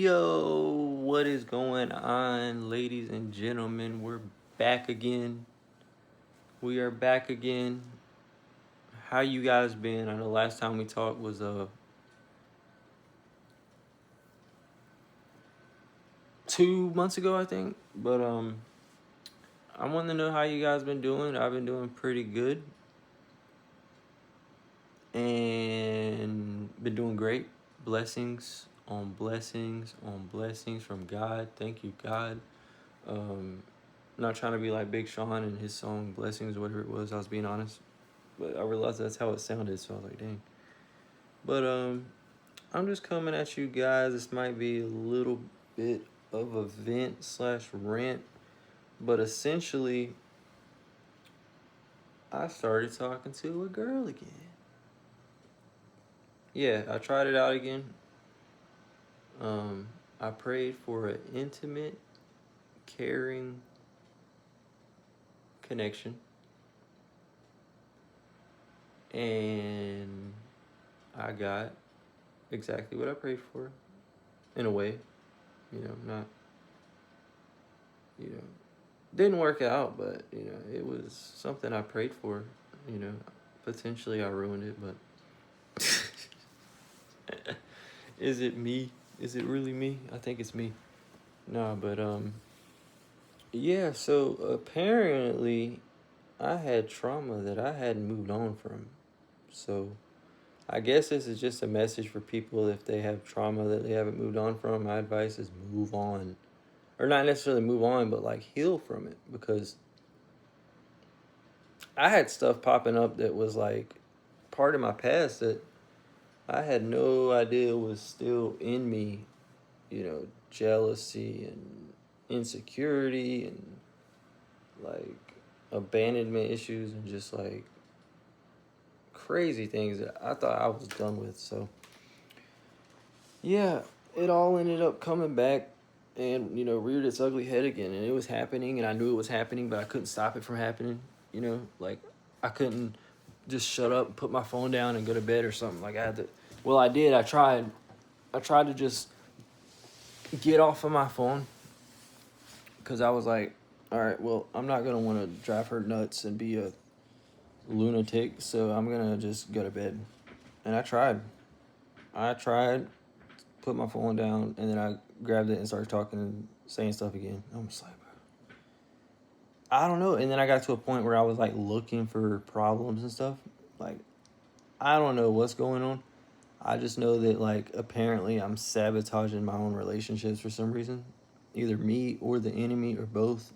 Yo, what is going on, ladies and gentlemen? We're back again. We are back again. How you guys been? I know last time we talked was 2 months ago, I think. But I want to know how you guys been doing. I've been doing pretty good and been doing great. Blessings on blessings on blessings from God. Thank you, God. Um, not trying to be like Big Sean and his song Blessings, whatever it was. I was being honest, but I realized that's how it sounded, so I was like, dang. But I'm just coming at you guys. This might be a little bit of a vent slash rant, but essentially, I started talking to a girl again. Yeah, I tried it out again. I prayed for an intimate, caring connection, and I got exactly what I prayed for. In a way, not you know didn't work out, but it was something I prayed for. You know, Potentially I ruined it, but is it me? Is it really me? I think it's me. No, but yeah. So apparently, I had trauma that I hadn't moved on from. So I guess this is just a message for people if they have trauma that they haven't moved on from. My advice is move on, or not necessarily move on, but like heal from it, because I had stuff popping up that was like part of my past that I had no idea was still in me. Jealousy and insecurity and like abandonment issues and just like crazy things that I thought I was done with. So, yeah, it all ended up coming back and, reared its ugly head again. And it was happening and I knew it was happening, but I couldn't stop it from happening. Like I couldn't just shut up and put my phone down and go to bed or something. Like I had to. Well, I did. I tried. I tried to just get off of my phone because I was like, all right, well, I'm not gonna want to drive her nuts and be a lunatic, so I'm gonna just go to bed. And I tried. I tried, put my phone down, and then I grabbed it and started talking and saying stuff again. I'm just like, I don't know. And then I got to a point where I was like looking for problems and stuff. Like, I don't know what's going on. I just know that like apparently I'm sabotaging my own relationships for some reason. Either me or the enemy or both.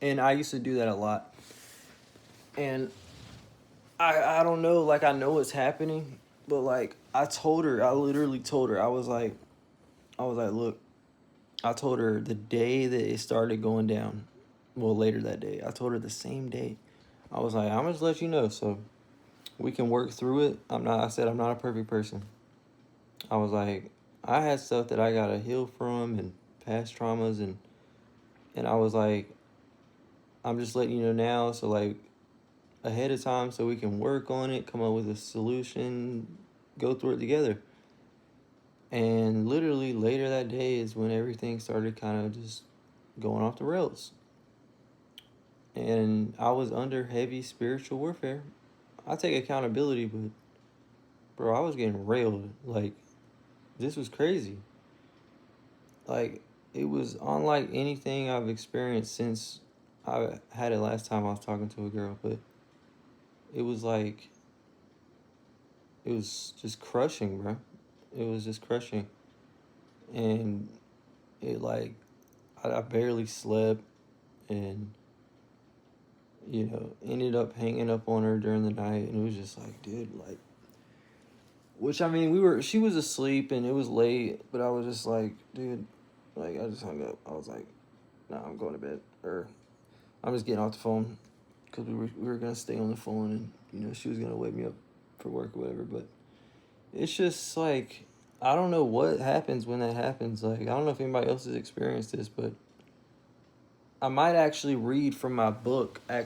And I used to do that a lot. And I don't know, like I know what's happening, but like I literally told her, I was like, look, I told her the day that it started going down, well later that day, I told her the same day. I was like, I'm just let you know so we can work through it. I said I'm not a perfect person. I was like, I had stuff that I gotta heal from and past traumas and I was like, I'm just letting you know now so like ahead of time so we can work on it, come up with a solution, go through it together. And literally later that day is when everything started kind of just going off the rails. And I was under heavy spiritual warfare. I take accountability, but bro, I was getting railed. Like, this was crazy. Like, it was unlike anything I've experienced since I had it last time I was talking to a girl. But it was like, it was just crushing, bro. It was just crushing. And it like, I barely slept and ended up hanging up on her during the night, and it was just like, dude, like, which I mean, she was asleep and it was late, but I was just like, dude, like, I just hung up. I was like, nah, I'm going to bed, or I'm just getting off the phone, because we were gonna stay on the phone, and she was gonna wake me up for work or whatever. But it's just like, I don't know what happens when that happens. Like, I don't know if anybody else has experienced this, but I might actually read from my book. I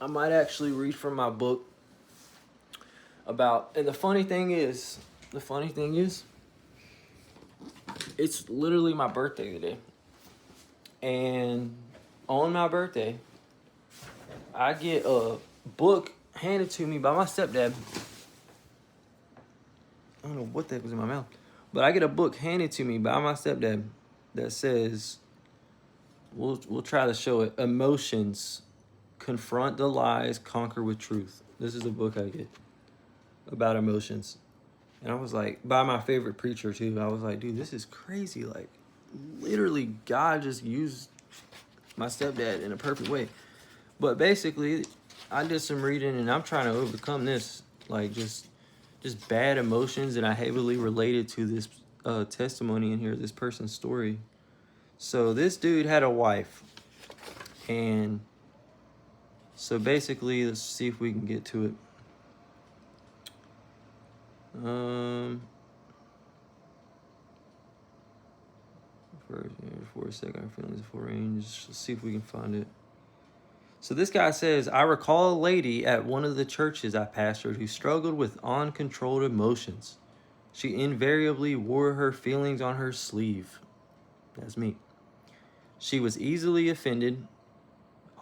might actually read from my book about, and the funny thing is, the funny thing is, it's literally my birthday today. And on my birthday, I get a book handed to me by my stepdad. I don't know what the heck was in my mouth. But I get a book handed to me by my stepdad that says, we'll try to show it, Emotions, Confront the Lies, Conquer with Truth. This is a book I get about emotions. And I was like, by my favorite preacher too. I was like, dude, this is crazy. Like, literally, God just used my stepdad in a perfect way. But basically, I did some reading and I'm trying to overcome this. Like, just bad emotions, and I heavily related to this testimony in here, this person's story. So this dude had a wife, and so basically, let's see if we can get to it. For a second, feelings of full range. Let's see if we can find it. So this guy says, I recall a lady at one of the churches I pastored who struggled with uncontrolled emotions. She invariably wore her feelings on her sleeve. That's me. She was easily offended,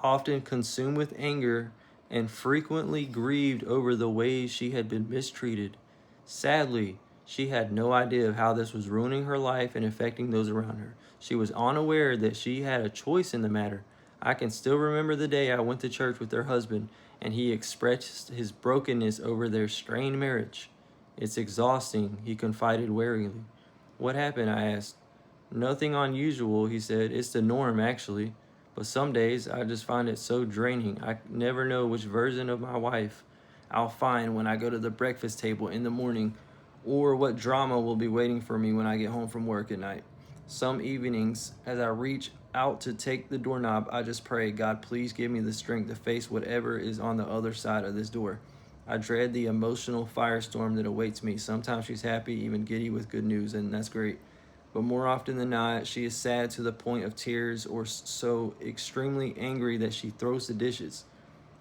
often consumed with anger, and frequently grieved over the ways she had been mistreated. Sadly, she had no idea of how this was ruining her life and affecting those around her. She was unaware that she had a choice in the matter. I can still remember the day I went to church with her husband, and he expressed his brokenness over their strained marriage. It's exhausting, he confided wearily. What happened? I asked. Nothing unusual, he said. It's the norm, actually. But some days I just find it so draining. I never know which version of my wife I'll find when I go to the breakfast table in the morning, or what drama will be waiting for me when I get home from work at night. Some evenings, as I reach out to take the doorknob, I just pray, God, please give me the strength to face whatever is on the other side of this door. I dread the emotional firestorm that awaits me. Sometimes she's happy, even giddy with good news, and that's great. But more often than not, she is sad to the point of tears, or so extremely angry that she throws the dishes.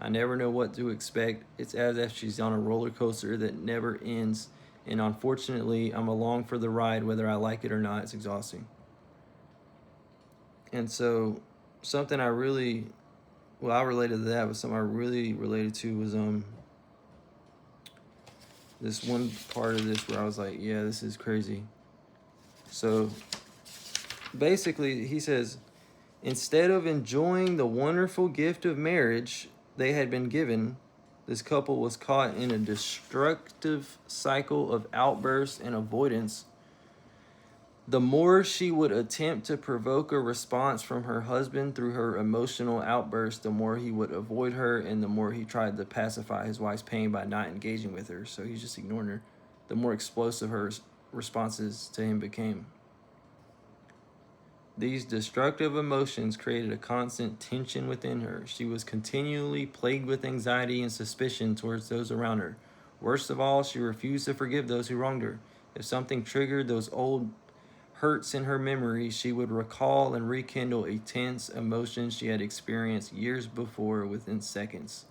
I never know what to expect. It's as if she's on a roller coaster that never ends, and unfortunately, I'm along for the ride whether I like it or not. It's exhausting. And so, something I related to that, but something I really related to was this one part of this where I was like, yeah, this is crazy. So basically, he says, instead of enjoying the wonderful gift of marriage they had been given, this couple was caught in a destructive cycle of outbursts and avoidance. The more she would attempt to provoke a response from her husband through her emotional outburst, the more he would avoid her, and the more he tried to pacify his wife's pain by not engaging with her. So he's just ignoring her. The more explosive her responses to him became. These destructive emotions created a constant tension within her. She was continually plagued with anxiety and suspicion towards those around her. Worst of all, she refused to forgive those who wronged her. If something triggered those old hurts in her memory, she would recall and rekindle a tense emotion she had experienced years before within seconds.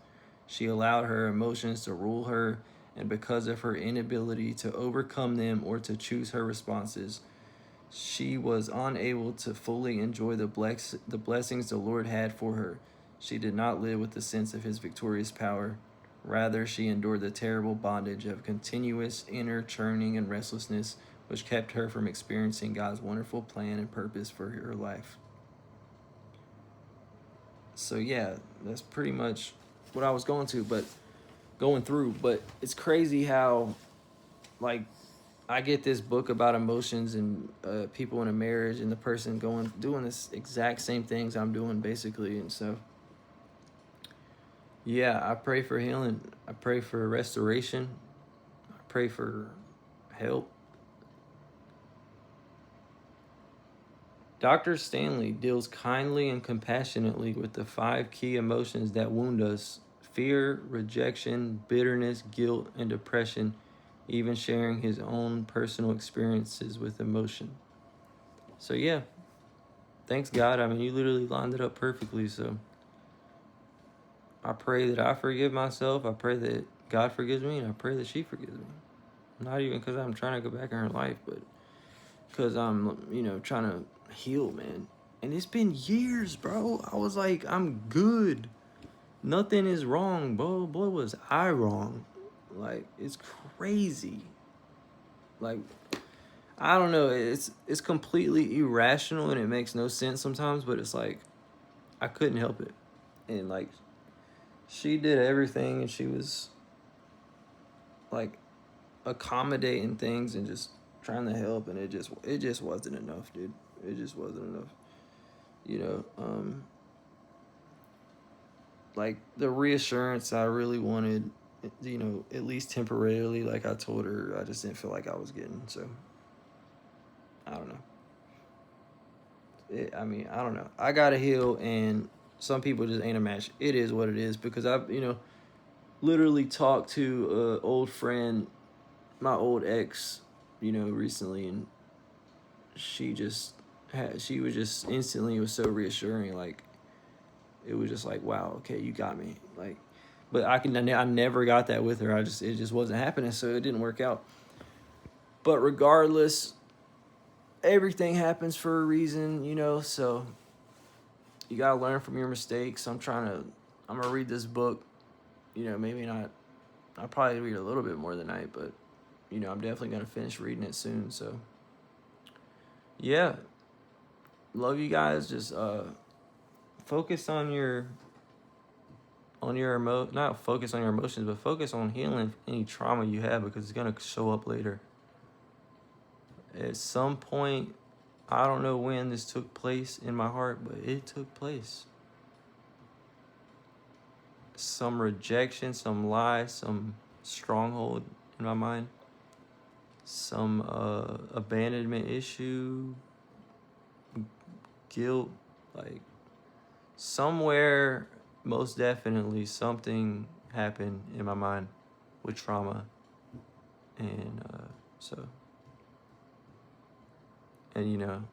She allowed her emotions to rule her, and because of her inability to overcome them or to choose her responses, she was unable to fully enjoy the blessings the Lord had for her. She did not live with the sense of his victorious power. Rather, she endured the terrible bondage of continuous inner churning and restlessness, which kept her from experiencing God's wonderful plan and purpose for her life. So yeah, that's pretty much what I was going through. But it's crazy how, like, I get this book about emotions and people in a marriage, and the person doing this exact same things I'm doing, basically. And so, yeah, I pray for healing. I pray for restoration. I pray for help. Dr. Stanley deals kindly and compassionately with the 5 key emotions that wound us: fear, rejection, bitterness, guilt, and depression, even sharing his own personal experiences with emotion. So yeah, thanks God. I mean, you literally lined it up perfectly. So I pray that I forgive myself. I pray that God forgives me, and I pray that she forgives me. Not even because I'm trying to go back in her life, but because I'm, you know, trying to heal, man. And it's been years, bro. I was like, I'm good. Nothing is wrong, bro. Boy, was I wrong. Like, it's crazy. Like, I don't know. It's completely irrational and it makes no sense sometimes, but it's like, I couldn't help it. And, like, she did everything and she was, like, accommodating things and just trying to help, and it just wasn't enough, dude. It just wasn't enough. You know, like the reassurance I really wanted, you know, at least temporarily, like I told her, I just didn't feel like I was getting. So I don't know. I mean, I don't know. I gotta heal, and some people just ain't a match. It is what it is, because I've, you know, literally talked to a old friend, my old ex, you know, recently, and she was just instantly, it was so reassuring. Like, it was just like, wow, okay, you got me. Like, but I never got that with her. It just wasn't happening, so it didn't work out. But regardless, everything happens for a reason, you know. So you gotta learn from your mistakes. I'm gonna read this book. You know, maybe not. I'll probably read a little bit more tonight, but you know, I'm definitely gonna finish reading it soon. So yeah, love you guys. Just focus on your not focus on your emotions, but focus on healing any trauma you have, because it's gonna show up later. At some point, I don't know when this took place in my heart, but it took place. Some rejection, some lie, some stronghold in my mind, some abandonment issue, guilt, like somewhere, most definitely something happened in my mind with trauma. And and you know,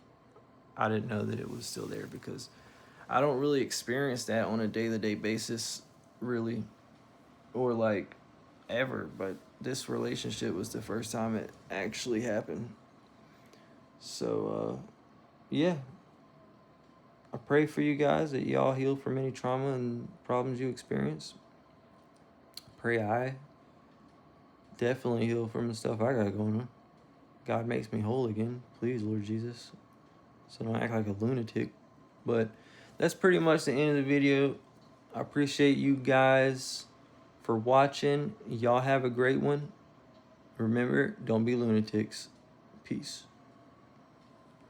I didn't know that it was still there, because I don't really experience that on a day-to-day basis, really, or like ever. But this relationship was the first time it actually happened. So yeah, I pray for you guys that y'all heal from any trauma and problems you experience. Pray I definitely heal from the stuff I got going on. God makes me whole again, please, Lord Jesus. So don't act like a lunatic. But that's pretty much the end of the video. I appreciate you guys for watching. Y'all have a great one. Remember, don't be lunatics. Peace.